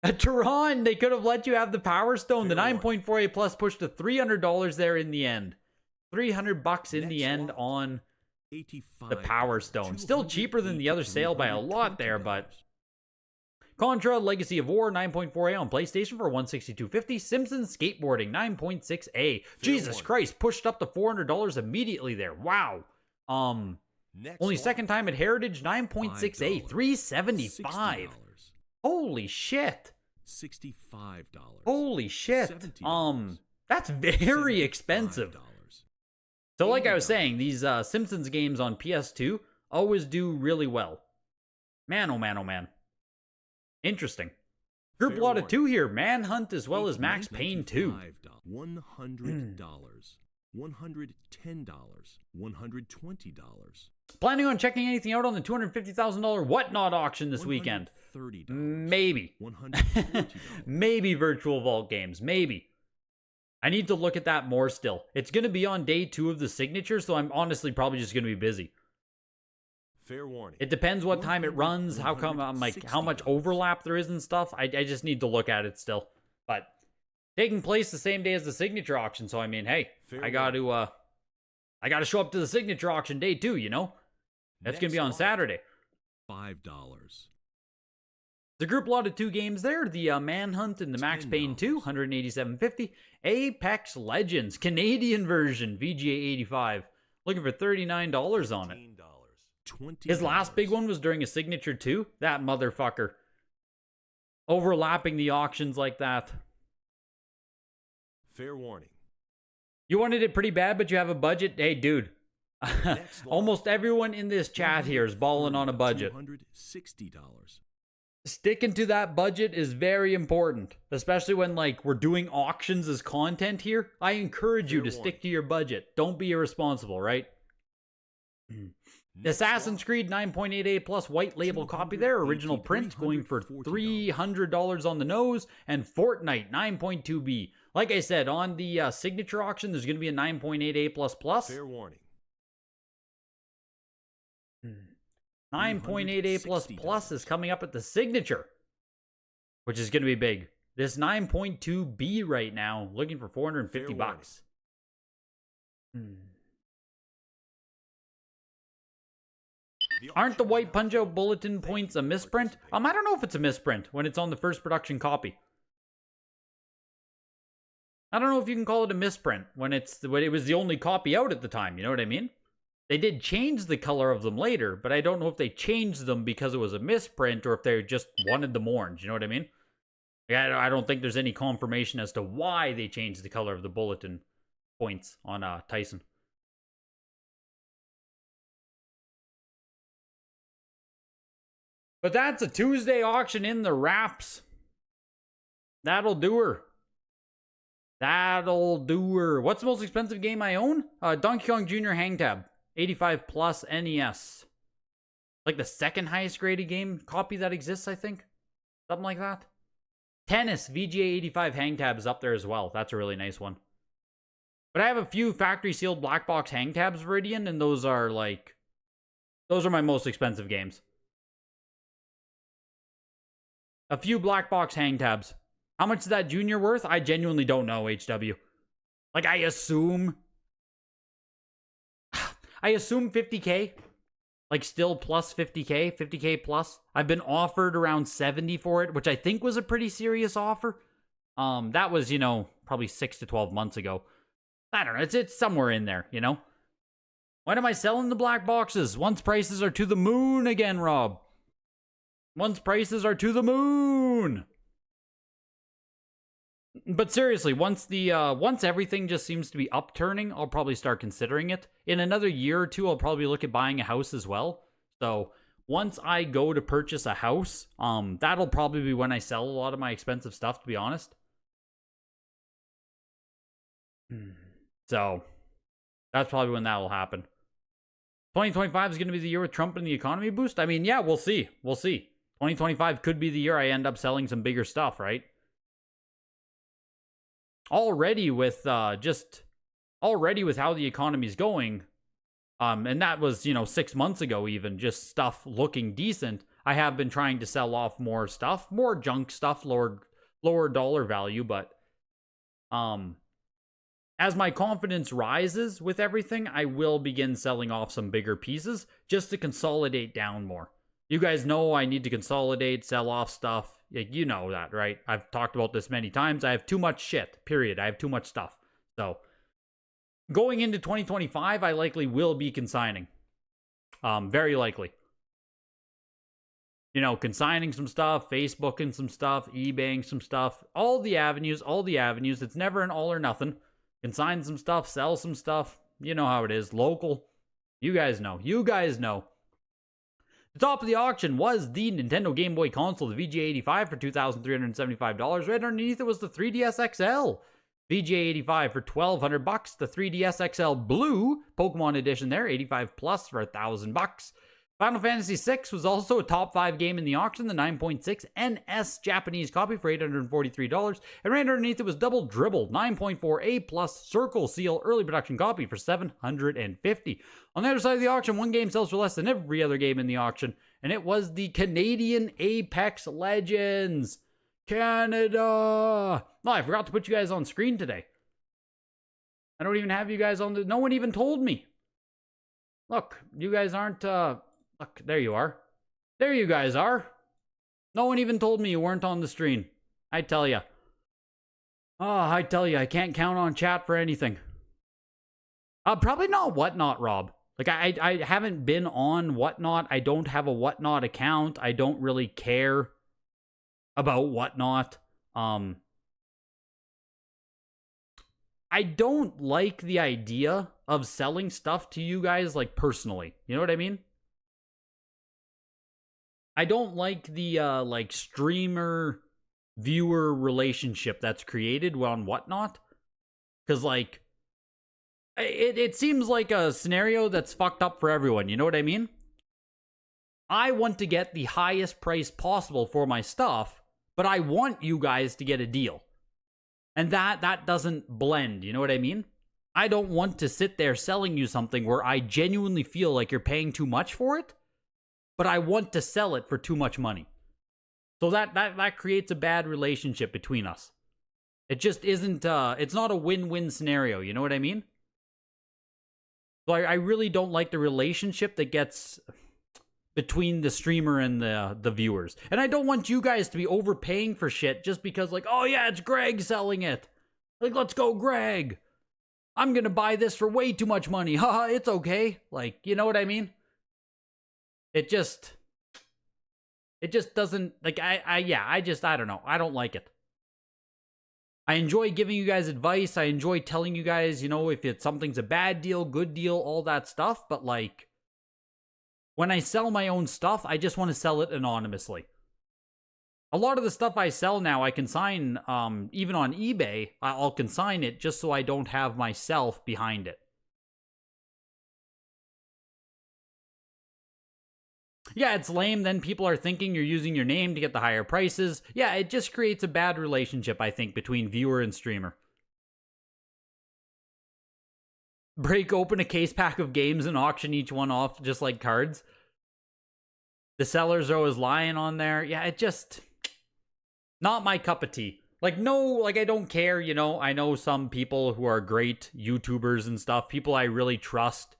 At Tehran, they could have let you have the Power Stone. The 9.48 plus pushed to $300 there in the end. 300 bucks in the end on the Power Stone. Still cheaper than the other sale by a lot there, but Contra Legacy of War 9.4A on PlayStation for $162.50. Simpsons Skateboarding 9.6A. Jesus Christ, pushed up to $400 immediately there. Wow. Only second time at Heritage 9.6A, $375. Holy shit. $65. Holy shit. $70. That's very expensive. So like I was saying, these Simpsons games on PS2 always do really well. Man, oh man, oh man. Interesting. Group lot of 2 here. Manhunt as well as Max Payne 2. $100. $110. $120. Planning on checking anything out on the $250,000 Whatnot auction this weekend? $30. Maybe. $140. Maybe Virtual Vault games. Maybe. I need to look at that more still. It's going to be on day 2 of the signature, so I'm honestly probably just going to be busy. Fair warning. It depends what time it runs, how come I'm like how much overlap there is and stuff. I just need to look at it still. But taking place the same day as the signature auction, so I mean, hey, I got to show up to the signature auction day 2, you know? That's going to be on Saturday. $5. The group lot of 2 games there, the Manhunt and the Max Payne 2, $187.50. Apex Legends, Canadian version, VGA 85, looking for $39 on it. His last big one was during a signature too. That motherfucker. Overlapping the auctions like that. Fair warning. You wanted it pretty bad, but you have a budget? Hey, dude. Almost everyone in this chat here is balling on a budget. $260. Sticking to that budget is very important, especially when like we're doing auctions as content here. I encourage you to stick to your budget. Don't be irresponsible, right? Assassin's Creed 9.88 plus white label copy there, original print, going for $300 on the nose, and Fortnite 9.2B. Like I said, on the signature auction, there's going to be a 9.88 plus plus. Fair warning. 9.88 plus plus is coming up at the signature, which is going to be big. This 9.2B right now, looking for 450 bucks. Aren't the white punch-out bulletin points a misprint? I don't know if it's a misprint when it's on the first production copy. I don't know if you can call it a misprint when it was the only copy out at the time, you know what I mean? They did change the color of them later, but I don't know if they changed them because it was a misprint or if they just wanted them orange, you know what I mean? I don't think there's any confirmation as to why they changed the color of the bulletin points on Tyson. But that's a Tuesday auction in the wraps. That'll do her. That'll do her. What's the most expensive game I own? Donkey Kong Jr. Hang Tab. 85 plus NES. Like the second highest graded game copy that exists, I think. Something like that. Tennis VGA 85 Hang Tab is up there as well. That's a really nice one. But I have a few factory sealed black box hang tabs, Viridian, and those are my most expensive games. A few black box hang tabs. How much is that Junior worth? I genuinely don't know, HW. Like, I assume 50K. Like, still plus 50K. 50K plus. I've been offered around 70 for it, which I think was a pretty serious offer. That was, probably 6 to 12 months ago. I don't know. It's somewhere in there, When am I selling the black boxes? Once prices are to the moon again, Rob. Once prices are to the moon. But seriously, once everything just seems to be upturning, I'll probably start considering it. In another year or two, I'll probably look at buying a house as well. So once I go to purchase a house, that'll probably be when I sell a lot of my expensive stuff, to be honest. So that's probably when that will happen. 2025 is going to be the year with Trump and the economy boost. I mean, yeah, we'll see. We'll see. 2025 could be the year I end up selling some bigger stuff, right? Already with how the economy's going, and that was 6 months ago, even just stuff looking decent. I have been trying to sell off more stuff, more junk stuff, lower dollar value, but as my confidence rises with everything, I will begin selling off some bigger pieces just to consolidate down more. You guys know I need to consolidate, sell off stuff. You know that, right? I've talked about this many times. I have too much shit, period. I have too much stuff. So, going into 2025, I likely will be consigning. Very likely. Consigning some stuff, Facebooking some stuff, eBaying some stuff. All the avenues. It's never an all or nothing. Consign some stuff, sell some stuff. You know how it is. Local. You guys know. The top of the auction was the Nintendo Game Boy console, the VGA 85 for $2,375. Right underneath it was the 3DS XL. VGA 85 for $1,200. The 3DS XL Blue Pokemon Edition there, 85 plus for $1,000. Final Fantasy VI was also a top 5 game in the auction, the 9.6 NS Japanese copy for $843. And right underneath it was Double Dribble, 9.4 A plus Circle Seal early production copy for $750. On the other side of the auction, one game sells for less than every other game in the auction, and it was the Canadian Apex Legends. Canada! Oh, I forgot to put you guys on screen today. I don't even have you guys on no one even told me. Look, you guys aren't, look, there you are. There you guys are. No one even told me you weren't on the screen. I tell ya. Oh, I tell you, I can't count on chat for anything. Probably not Whatnot, Rob. Like, I haven't been on Whatnot. I don't have a Whatnot account. I don't really care about Whatnot. I don't like the idea of selling stuff to you guys, like, personally. You know what I mean? I don't like the like streamer viewer relationship that's created on Whatnot, because like it seems like a scenario that's fucked up for everyone. You know what I mean? I want to get the highest price possible for my stuff, but I want you guys to get a deal. And that doesn't blend, you know what I mean? I don't want to sit there selling you something where I genuinely feel like you're paying too much for it, but I want to sell it for too much money. So that creates a bad relationship between us. It just isn't, it's not a win-win scenario, you know what I mean? So I really don't like the relationship that gets between the streamer and the viewers. And I don't want you guys to be overpaying for shit just because, like, oh yeah, it's Greg selling it. Like, let's go, Greg. I'm gonna buy this for way too much money. Haha, it's okay. Like, you know what I mean? It just doesn't, like, I don't know. I don't like it. I enjoy giving you guys advice. I enjoy telling you guys, you know, if something's a bad deal, good deal, all that stuff. But, like, when I sell my own stuff, I just want to sell it anonymously. A lot of the stuff I sell now, I consign, even on eBay, I'll consign it just so I don't have myself behind it. Yeah, it's lame. Then people are thinking you're using your name to get the higher prices. Yeah, it just creates a bad relationship, I think, between viewer and streamer. Break open a case pack of games and auction each one off just like cards. The sellers are always lying on there. Yeah, it just... not my cup of tea. Like, no, like, I don't care, you know. I know some people who are great YouTubers and stuff. People I really trust.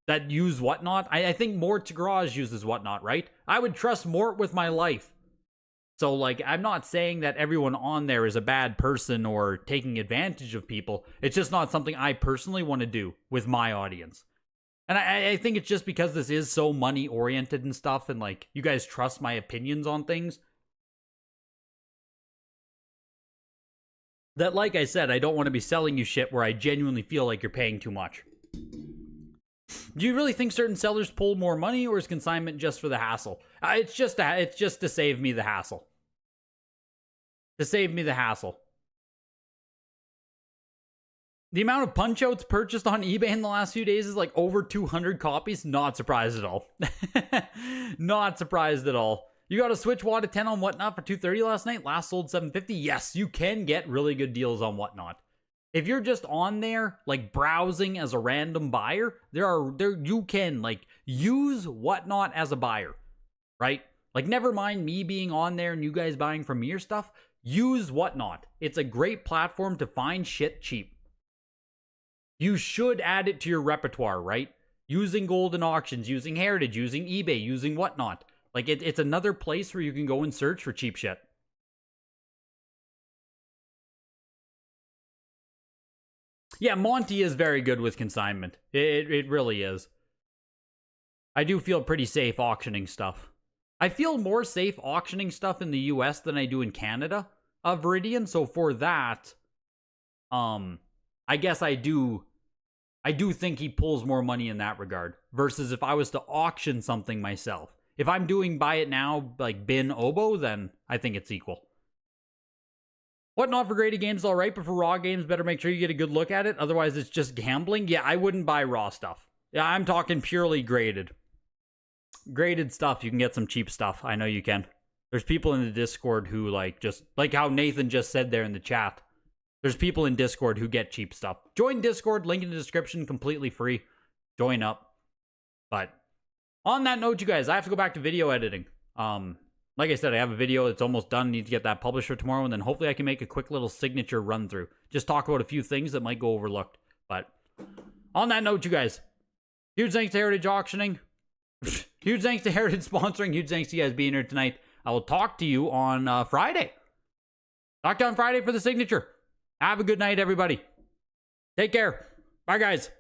That use Whatnot. I think Mort Garage uses Whatnot, right? I would trust Mort with my life. So, like, I'm not saying that everyone on there is a bad person or taking advantage of people. It's just not something I personally want to do with my audience. And I think it's just because this is so money-oriented and stuff, and, like, you guys trust my opinions on things, that, like I said, I don't want to be selling you shit where I genuinely feel like you're paying too much. Do you really think certain sellers pull more money, or is consignment just for the hassle? It's just to save me the hassle. To save me the hassle. The amount of Punch-Outs purchased on eBay in the last few days is like over 200 copies. Not surprised at all. Not surprised at all. You got a Switch Wad 10 on Whatnot for $230 last night. Last sold $750. Yes, you can get really good deals on Whatnot. If you're just on there, like, browsing as a random buyer, you can, like, use Whatnot as a buyer, right? Like, never mind me being on there and you guys buying from me or stuff. Use Whatnot. It's a great platform to find shit cheap. You should add it to your repertoire, right? Using Golden Auctions, using Heritage, using eBay, using Whatnot. Like, it's another place where you can go and search for cheap shit. Yeah, Monty is very good with consignment. It really is. I do feel pretty safe auctioning stuff. I feel more safe auctioning stuff in the US than I do in Canada of Viridian. So for that, I guess I do think he pulls more money in that regard. Versus if I was to auction something myself. If I'm doing buy it now, like bin oboe, then I think it's equal. Whatnot for graded games is alright, but for raw games, better make sure you get a good look at it. Otherwise, it's just gambling. Yeah, I wouldn't buy raw stuff. Yeah, I'm talking purely graded. Graded stuff, you can get some cheap stuff. I know you can. There's people in the Discord who, like, just... like how Nathan just said there in the chat. There's people in Discord who get cheap stuff. Join Discord, link in the description, completely free. Join up. But, on that note, you guys, I have to go back to video editing. Like I said, I have a video that's almost done. Need to get that published for tomorrow, and then hopefully I can make a quick little signature run through. Just talk about a few things that might go overlooked. But on that note, you guys, huge thanks to Heritage Auctioning. Huge thanks to Heritage sponsoring. Huge thanks to you guys being here tonight. I will talk to you on Friday. Talk to you on Friday for the signature. Have a good night, everybody. Take care. Bye, guys.